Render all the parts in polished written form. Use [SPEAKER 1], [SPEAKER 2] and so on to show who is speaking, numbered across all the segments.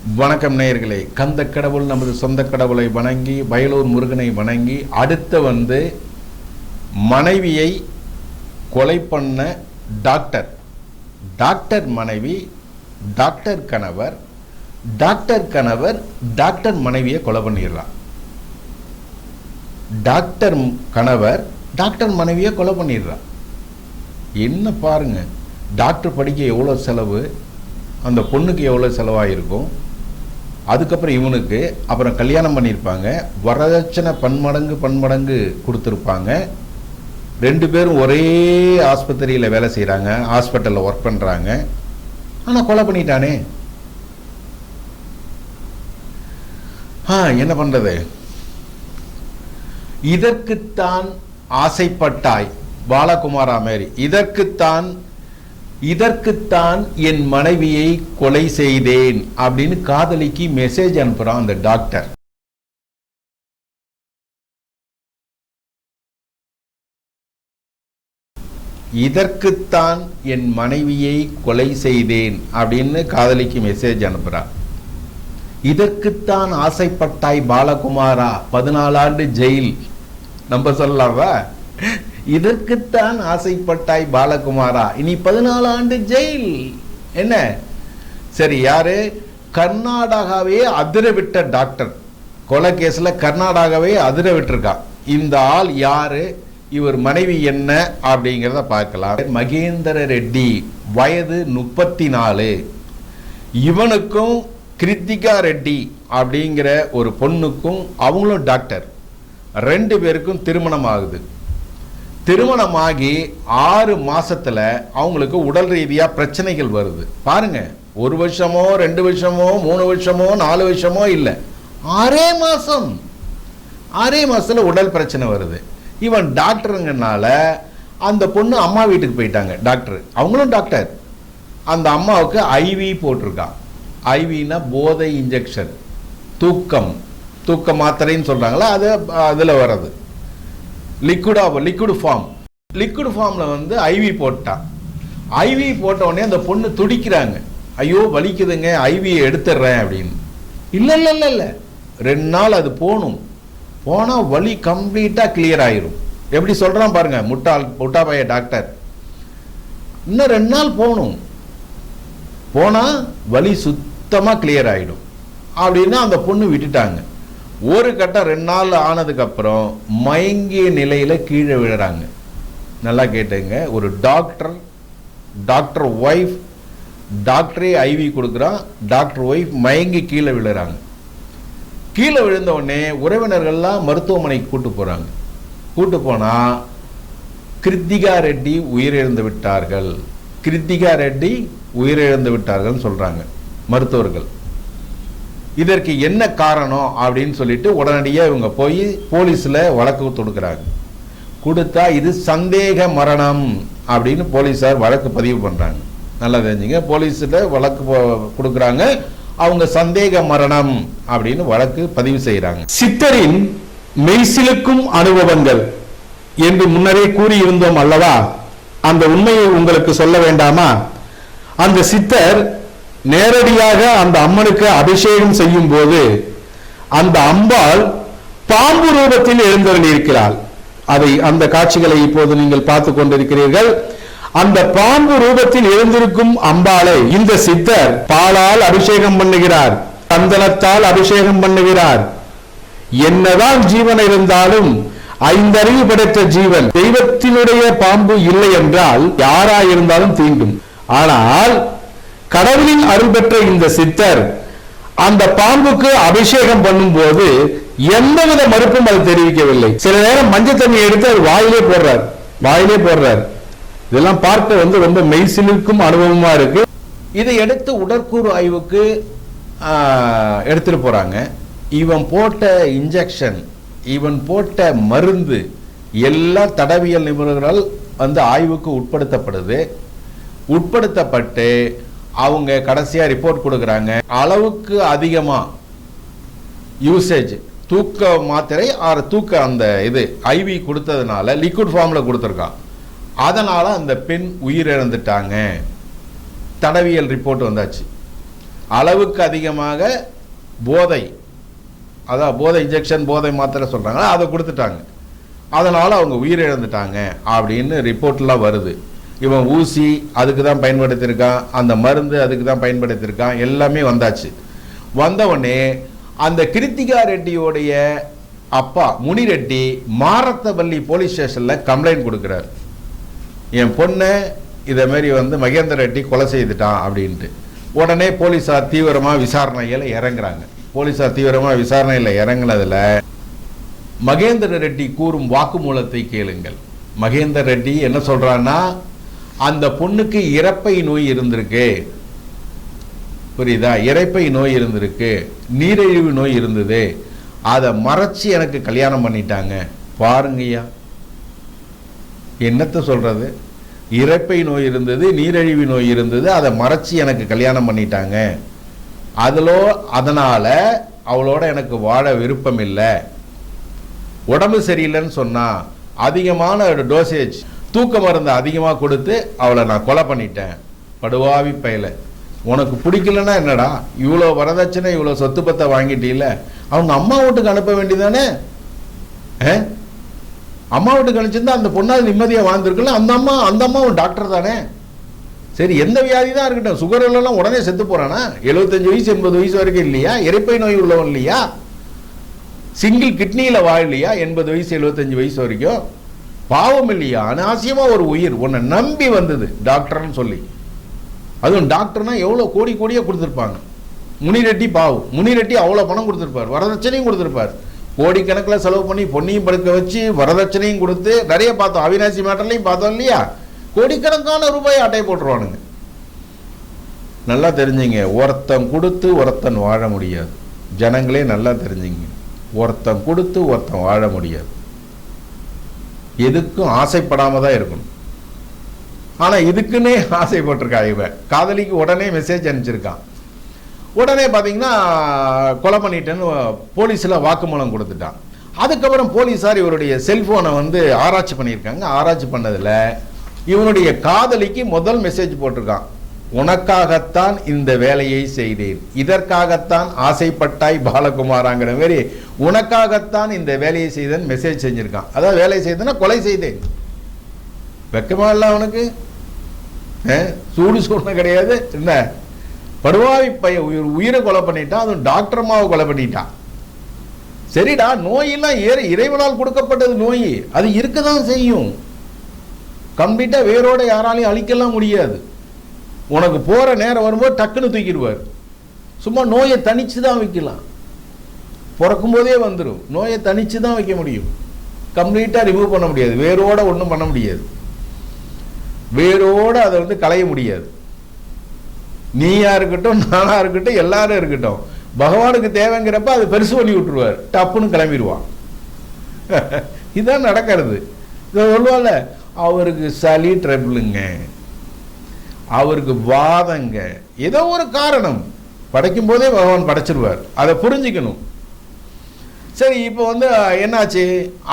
[SPEAKER 1] வணக்கம் நேயர்களே. கந்த கடவுள் நமது சொந்த கடவுளை வணங்கி வயலூர் முருகனை வணங்கி அடுத்து மனைவியை கொலை பண்ண டாக்டர் மனைவி, டாக்டர் கணவர் டாக்டர் மனைவியை கொலை பண்ணிடுறான். டாக்டர் கணவர் டாக்டர் மனைவியை கொலை பண்ணிடுறான். என்ன பாருங்க, டாக்டர் படிக்க எவ்வளோ செலவு, அந்த பொண்ணுக்கு எவ்வளோ செலவாயிருக்கும். அதுக்கப்புறம் இவனுக்கு அப்புறம் கல்யாணம் பண்ணியிருப்பாங்க, வரதட்சணை பன்மடங்கு கொடுத்துருப்பாங்க. 2 பேரும் ஒரே ஆஸ்பத்திரியில் வேலை செய்கிறாங்க, ஹாஸ்பிட்டலில் ஒர்க் பண்ணுறாங்க. ஆனால் கொலை பண்ணிட்டானே. என்ன பண்ணுறது? இதற்குத்தான் ஆசைப்பட்டாய் பாலகுமாரா மேரி, இதற்குத்தான் என் மனைவியை கொலை செய்தேன் அப்படின்னு காதலிக்கு மெசேஜ் அனுப்புறான் அந்த டாக்டர். இதற்குத்தான் என் மனைவியை கொலை செய்தேன் அப்படின்னு காதலிக்கு மெசேஜ் அனுப்புறான். இதற்குத்தான் ஆசைப்பட்டாய் பாலகுமாரா, 14 ஆண்டு ஜெயில். நம்ம சொல்லலாமா? இதற்குத்தான் ஆசைப்பட்டாய் பாலகுமாரா, இனி 14 ஆண்டு ஜெயில். என்ன சரி, யாரு? கர்நாடகாவே அதிர விட்ட டாக்டர், கொலை கேஸ்ல கர்நாடகாவே அதிர விட்டுருக்கா. இந்த ஆள் யாரு, இவர் மனைவி என்ன அப்படிங்கிறத பார்க்கலாம். மகேந்திர ரெட்டி, வயது 34. இவனுக்கும் கிருத்திகா ரெட்டி அப்படிங்கிற ஒரு பொண்ணுக்கும், அவங்களும் டாக்டர், 2 பேருக்கும் திருமணம் ஆகுது. திருமணமாகி 6 மாசத்துல அவங்களுக்கு உடல் ரீதியா பிரச்சனைகள் வருது. பாருங்க, 1 வருஷமோ 2 வருஷமோ 3 வருஷமோ 4 வருஷமோ இல்லை, 6 மாசத்துல உடல் பிரச்சனை வருது. இவன் டாக்டருங்கனால அந்த பொண்ணு அம்மா வீட்டுக்கு போயிட்டாங்க. டாக்டர், அவங்களும் டாக்டர். அந்த அம்மாவுக்கு ஐவி போட்டிருக்கான். ஐவினா போதை இன்ஜெக்ஷன், தூக்க மாத்திரைன்னு சொல்றாங்களா, அது அதுல வர்றது. லிக்விட் ஃபார்ம்ல ஐவி போட்டான். ஐவி போட்ட உடனே அந்த பொண்ணு துடிக்கிறாங்க, ஐயோ வலிக்குதுங்க, ஐவி எடுத்துடுறேன் அப்படின்னு. இல்ல 2 நாள் அது போனா வலி கம்ப்ளீட்டா கிளியர் ஆயிரும். எப்படி சொல்றான் பாருங்க, முட்டாபாய டாக்டர். இன்னும் 2 நாள் போனா வலி சுத்தமா கிளியர் ஆயிடும் அப்படின்னா அந்த பொண்ணு விட்டுட்டாங்க. ஒரு கட்டம் 2 நாள் ஆனதுக்கு அப்புறம் மயங்கிய நிலையில கீழே விழுறாங்க. நல்லா கேட்டுங்க, ஒரு டாக்டர் ஒய்ஃப், டாக்டரே ஐவி கொடுக்குறான், டாக்டர் ஒய்ஃப் மயங்கி கீழே விழுறாங்க. கீழே விழுந்த உடனே உறவினர்கள்லாம் மருத்துவமனைக்கு கூட்டு போனா கிருத்திகா ரெட்டி உயிரிழந்து விட்டார்கள் சொல்றாங்க மருத்துவர்கள். இதற்கு என்ன காரணம் அப்படின்னு சொல்லிட்டு உடனடியாக இவங்க போய் போலீஸ்ல வழக்கு கொடுத்தா இது சந்தேக மரணம் அப்படின்னு போலீஸார் வழக்கு பதிவு பண்றாங்க. நல்லா தெரிஞ்சுங்க, போலீஸ்ல வழக்கு கொடுக்குறாங்க, அவங்க சந்தேக மரணம் அப்படின்னு வழக்கு பதிவு செய்யறாங்க. சித்தரின் மெய்சிலுக்கும் அனுபவங்கள் என்று முன்னரே கூறியிருந்தோம் அல்லவா? அந்த உண்மையை உங்களுக்கு சொல்ல வேண்டாமா? அந்த சித்தர் நேரடியாக அந்த அம்மனுக்கு அபிஷேகம் செய்யும் போது அந்த அம்பாள் பாம்பு ரூபத்தில் எழுந்தருளியிருக்கிறாள். அந்த காட்சிகளை இப்போது நீங்கள் பார்த்து கொண்டிருக்கிறீர்கள். அந்த பாம்பு ரூபத்தில் எழுந்திருக்கும் அம்பாளை இந்த சித்தர் பாலால் அபிஷேகம் பண்ணுகிறார், சந்தனத்தால் அபிஷேகம் பண்ணுகிறார். என்னதான் ஜீவன் இருந்தாலும் 5 அறிவு படைத்த ஜீவன், தெய்வத்தினுடைய பாம்பு இல்லை என்றால் யாராயிருந்தாலும் தீண்டும். ஆனால் கடவுளின் அருள் பெற்ற இந்த சித்தர் அந்த பாம்புக்கு அபிஷேகம் பண்ணும் போது எந்தவித மறுப்பும் அது தெரிவிக்கவில்லை. சில நேரம் மஞ்சள் தண்ணி எடுத்து அது வாயிலே போடுறார். இதெல்லாம் பார்க்க ரொம்ப மெய்சிலிருக்கும் அனுபவமா இருக்கு. இதை எடுத்து உடற்கூறு ஆய்வுக்கு எடுத்துட்டு போறாங்க. இவன் போட்ட இன்ஜெக்ஷன், இவன் போட்ட மருந்து எல்லாம் தடவியல் நிபுணர்கள் ஆய்வுக்கு உட்படுத்தப்பட்டு அவங்க கடைசியா ரிப்போர்ட் கொடுக்குறாங்க. அளவுக்கு அதிகமா யூசேஜ், தூக்க மாத்திரை தூக்க அந்த இது ஐவி கொடுத்ததுனால, லிக்விட் ஃபார்ம்ல கொடுத்துருக்கான், அதனால அந்த பெண் உயிரிழந்துட்டாங்க. தடவியல் ரிப்போர்ட் வந்தாச்சு. அளவுக்கு அதிகமாக போதை, அதான் போதை இன்ஜெக்ஷன், போதை மாத்திரை சொல்கிறாங்க, அதை கொடுத்துட்டாங்க. அதனால் அவங்க உயிரிழந்துட்டாங்க அப்படின்னு ரிப்போர்ட்லாம் வருது. இவன் ஊசி அதுக்கு தான் பயன்படுத்தியிருக்கான், அந்த மருந்து அதுக்கு தான் பயன்படுத்தியிருக்கான், எல்லாமே வந்தாச்சு. வந்தவொடனே அந்த கிருத்திகா ரெட்டியோடைய அப்பா முனிரெட்டி மாரத்தவல்லி போலீஸ் ஸ்டேஷனில் கம்ப்ளைண்ட் கொடுக்குறாரு. என் பொண்ணை இதை மாரி மகேந்தர் ரெட்டி கொலை செய்துட்டான் அப்படின்ட்டு. உடனே போலீஸார் தீவிரமாக விசாரணையில் இறங்குறாங்க. போலீஸார் தீவிரமாக விசாரணையில் இறங்குனதில் மகேந்திர ரெட்டி கூறும் வாக்குமூலத்தை கேளுங்கள். மகேந்தர் ரெட்டி என்ன சொல்றான்னா, அந்த பொண்ணுக்கு இரைப்பை நோய் இருந்திருக்கு, புரியுதா, இரைப்பை நோய் இருந்திருக்கு, நீரிழிவு நோய் இருந்தது, அதை மறைச்சி எனக்கு கல்யாணம் பண்ணிட்டாங்க. பாருங்கய்யா, என்னத்தை சொல்றது, இரைப்பை நோய் இருந்தது, நீரிழிவு நோய் இருந்தது, அதை மறைச்சி எனக்கு கல்யாணம் பண்ணிட்டாங்க. அதனால அவளோட எனக்கு வாழ விருப்பம் இல்லை. உடம்பு சரியில்லைன்னு சொன்னா அதிகமான டோசேஜ் தூக்க மருந்து அதிகமாக கொடுத்து அவளை நான் கொலை பண்ணிட்டேன். படுவாவி பையல, உனக்கு பிடிக்கலன்னா என்னடா, இவ்வளோ வரதட்சணை இவ்வளோ சொத்து பத்தை வாங்கிட்டீல, அவங்க அம்மா வீட்டுக்கு அனுப்ப வேண்டியதானே? அம்மா வீட்டுக்கு அனுப்பிச்சிருந்தா அந்த பொண்ணால் நிம்மதியாக வாழ்ந்துருக்குல்ல. அந்த அம்மாவும் டாக்டர் தானே. சரி, எந்த வியாதி தான் இருக்கட்டும், சுகர் எல்லாம் உடனே செத்து போறானா? 75 வயசு 80 வயசு வரைக்கும் இல்லையா? இரைப்பை நோய் உள்ளவன் இல்லையா? சிங்கிள் கிட்னியில வாழலையா 80 வயசு 75 வயசு வரைக்கும்? பாவம் இல்லையா? அனாவசியமா ஒரு உயிர் உன்னை நம்பி வந்தது டாக்டர்னு சொல்லி. அதுவும் டாக்டர்னா எவ்வளோ கோடி கோடியாக கொடுத்துருப்பாங்க. முனிரெட்டி பாவம், முனிரெட்டி அவ்வளோ பணம் கொடுத்துருப்பார், வரதட்சணையும் கொடுத்துருப்பார். கோடிக்கணக்கில் செலவு பண்ணி பொண்ணையும் படுக்க வச்சு வரதட்சணையும் கொடுத்து நிறைய பார்த்தோம். அவினாசி மேட்டர்லையும் பார்த்தோம் இல்லையா? கோடிக்கணக்கான ரூபாய் அட்டை போட்டுருவானுங்க. நல்லா தெரிஞ்சுங்க, ஒருத்தன் கொடுத்து ஒருத்தன் வாழ முடியாது. ஜனங்களே நல்லா தெரிஞ்சுங்க, ஒருத்தன் கொடுத்து ஒருத்தன் வாழ முடியாது. எதுக்கும் ஆசைப்படாம தான் இருக்கணும். ஆனா இதுக்குன்னே ஆசைப்பட்டிருக்கா இவன். காதலிக்கு உடனே மெசேஜ் அனுப்பிச்சிருக்கான். உடனே பார்த்தீங்கன்னா கொலை பண்ணிட்டேன்னு போலீஸில் வாக்குமூலம் கொடுத்துட்டான். அதுக்கப்புறம் போலீஸார் இவருடைய செல்போனை ஆராய்ச்சி பண்ணியிருக்காங்க. ஆராய்ச்சி பண்ணதில் இவனுடைய காதலிக்கு முதல் மெசேஜ் போட்டிருக்கான், உனக்காகத்தான் இந்த வேலையை செய்தேன், இதற்காகத்தான் ஆசைப்பட்டாய் பாலகுமாராங்கிற மாதிரி உனக்காகத்தான் இந்த வேலையை செய்தேன் மெசேஜ் செஞ்சிருக்கான். அதான் வேலை செய்தேன்னா கொலை செய்தேன். வெக்கமா இல்லை அவனுக்கு? சூடு சூழ்நிலை கிடையாது. என்ன படுவாவி பைய உயிரை கொலை பண்ணிட்டான், அதுவும் டாக்டர் அம்மாவை கொலை பண்ணிட்டான். சரிடா, நோயெல்லாம் இறைவனால் கொடுக்கப்பட்டது நோய், அது இருக்கதான் செய்யும். கம்ப்ளீட்டா வேரோட யாராலையும் அழிக்கலாம் முடியாது. உனக்கு போற நேரம் வரும்போது டக்குன்னு தூக்கிடுவார். சும்மா நோயை தனிச்சு தான் வைக்கலாம். பிறக்கும் போதே வந்துடும். நோயை தனிச்சு தான் வைக்க முடியும், கம்ப்ளீட்டா ரிமூவ் பண்ண முடியாது. வேரோட ஒன்றும் பண்ண முடியாது. வேரோட அதை களைய முடியாது. நீயா இருக்கட்டும், நானா இருக்கட்டும், எல்லாரும் இருக்கட்டும், பகவானுக்கு தேவைங்கிறப்ப அது பெருசு பண்ணி விட்டுருவார், டப்புன்னு கிளம்பிடுவான். இதுதான் நடக்கிறது. இதை சொல்லுவாள், அவருக்கு சளி ட்ரபிளுங்க, அவருக்கு வாதங்க, ஏதோ ஒரு காரணம். படைக்கும் போதே பகவான் படைச்சிருவார், அதை புரிஞ்சுக்கணும். சரி, இப்போ என்னாச்சு,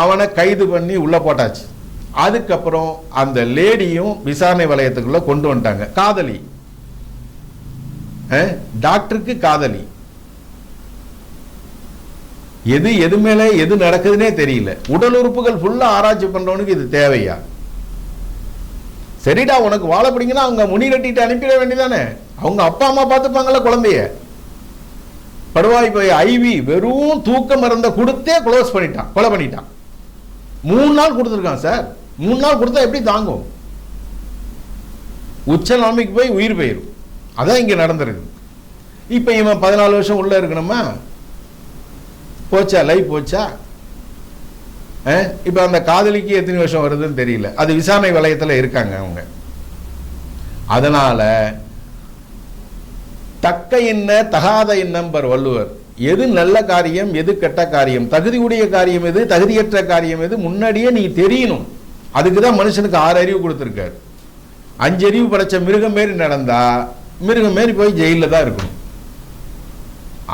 [SPEAKER 1] அவனை கைது பண்ணி உள்ள போட்டாச்சு. அதுக்கப்புறம் அந்த லேடியும் விசாரணை வலயத்துக்குள்ள கொண்டு வந்துட்டாங்க. காதலி, டாக்டருக்கு காதலி. எது மேல எது நடக்குதுன்னே தெரியல. உடல் உறுப்புகள் ஃபுல்லா ஆராய்ச்சி பண்றவனுக்கு இது தேவையா? சரிடா, உனக்கு வாழ பிடிங்கன்னா அவங்க முனிரெட்டிட்டு அனுப்பிட வேண்டியதானே? அவங்க அப்பா அம்மா பார்த்துப்பாங்கல்ல குழந்தைய. படுவாய் போய் ஐவி வெறும் தூக்க மருந்த கொடுத்தே க்ளோஸ் பண்ணிட்டான், கொலை பண்ணிட்டான். 3 நாள் கொடுத்துருக்கான் சார். 3 நாள் கொடுத்தா எப்படி தாங்கும்? உச்ச நிலைமைக்கு போய் உயிர் போயிடும். அதான் இங்க நடந்திருக்கு. இப்ப இவன் 14 வருஷம் உள்ள இருக்கணுமா? போச்சா, லைஃப் போச்சா? இப்ப அந்த காதலிக்கு எத்தனை வருஷம் வருதுன்னு தெரியல. அது விசாரணை வலயத்தில் இருக்காங்க அவங்க. அதனால தக்க என்ன தகாத எண்ணம்பர் வள்ளுவர். எது நல்ல காரியம், எது கெட்ட காரியம், தகுதியுடைய காரியம் எது, தகுதியற்ற காரியம் எது, முன்னாடியே நீ தெரியணும். அதுக்குதான் மனுஷனுக்கு 6 அறிவு கொடுத்திருக்காரு. 5 அறிவு படைச்ச மிருகம் மாரி நடந்தா மிருகம் மாரி போய் ஜெயில தான் இருக்கணும்.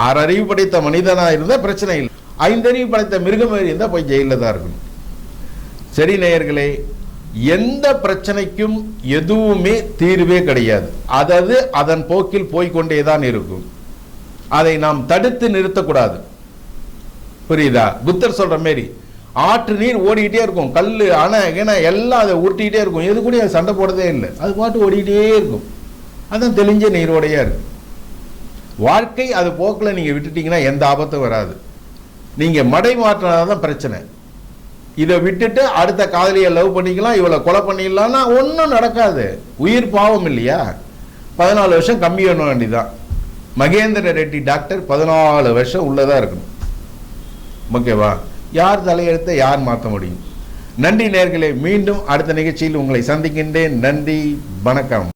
[SPEAKER 1] 6 அறிவு படைத்த மனிதனா இருந்தா பிரச்சனை இல்லை. 5 அறிவு படைத்த மிருகம் மாரி இருந்தா போய் ஜெயில தான் இருக்கணும். சரி நேயர்களே, எந்த பிரச்சனைக்கும் எதுவுமே தீர்வே கிடையாது. அதாவது அதன் போக்கில் போய்கொண்டேதான் இருக்கும். அதை நாம் தடுத்து நிறுத்தக்கூடாது. புரியுதா? புத்தர் சொல்ற மாரி ஆற்று நீர் ஓடிக்கிட்டே இருக்கும், கல் அணை கிணை எல்லாம் அதை உருட்டிக்கிட்டே இருக்கும், எது கூட அது சண்டை போடதே இல்லை, அது பாட்டு ஓடிக்கிட்டே இருக்கும். அதான் தெளிஞ்ச நீரோடையா இருக்கு. வாழ்க்கை அது போக்கில் நீங்கள் விட்டுட்டீங்கன்னா எந்த ஆபத்தும் வராது. நீங்கள் மடை மாற்றினாதான் பிரச்சனை. இதை விட்டுட்டு அடுத்த காதலியை லவ் பண்ணிக்கலாம், இவளை கொலை பண்ணிடலாம்னா ஒன்றும் நடக்காது. உயிர் பாவம் இல்லையா? 14 வருஷம் கம்மி பண்ண வேண்டியதான். மகேந்திர ரெட்டி டாக்டர் 14 வருஷம் உள்ளதா இருக்கணும். ஓகேவா? யார் தலையெழுத்தை யார் மாற்ற முடியும்? நன்றி நேயர்களே, மீண்டும் அடுத்த நிகழ்ச்சியில் உங்களை சந்திக்கின்றேன். நன்றி, வணக்கம்.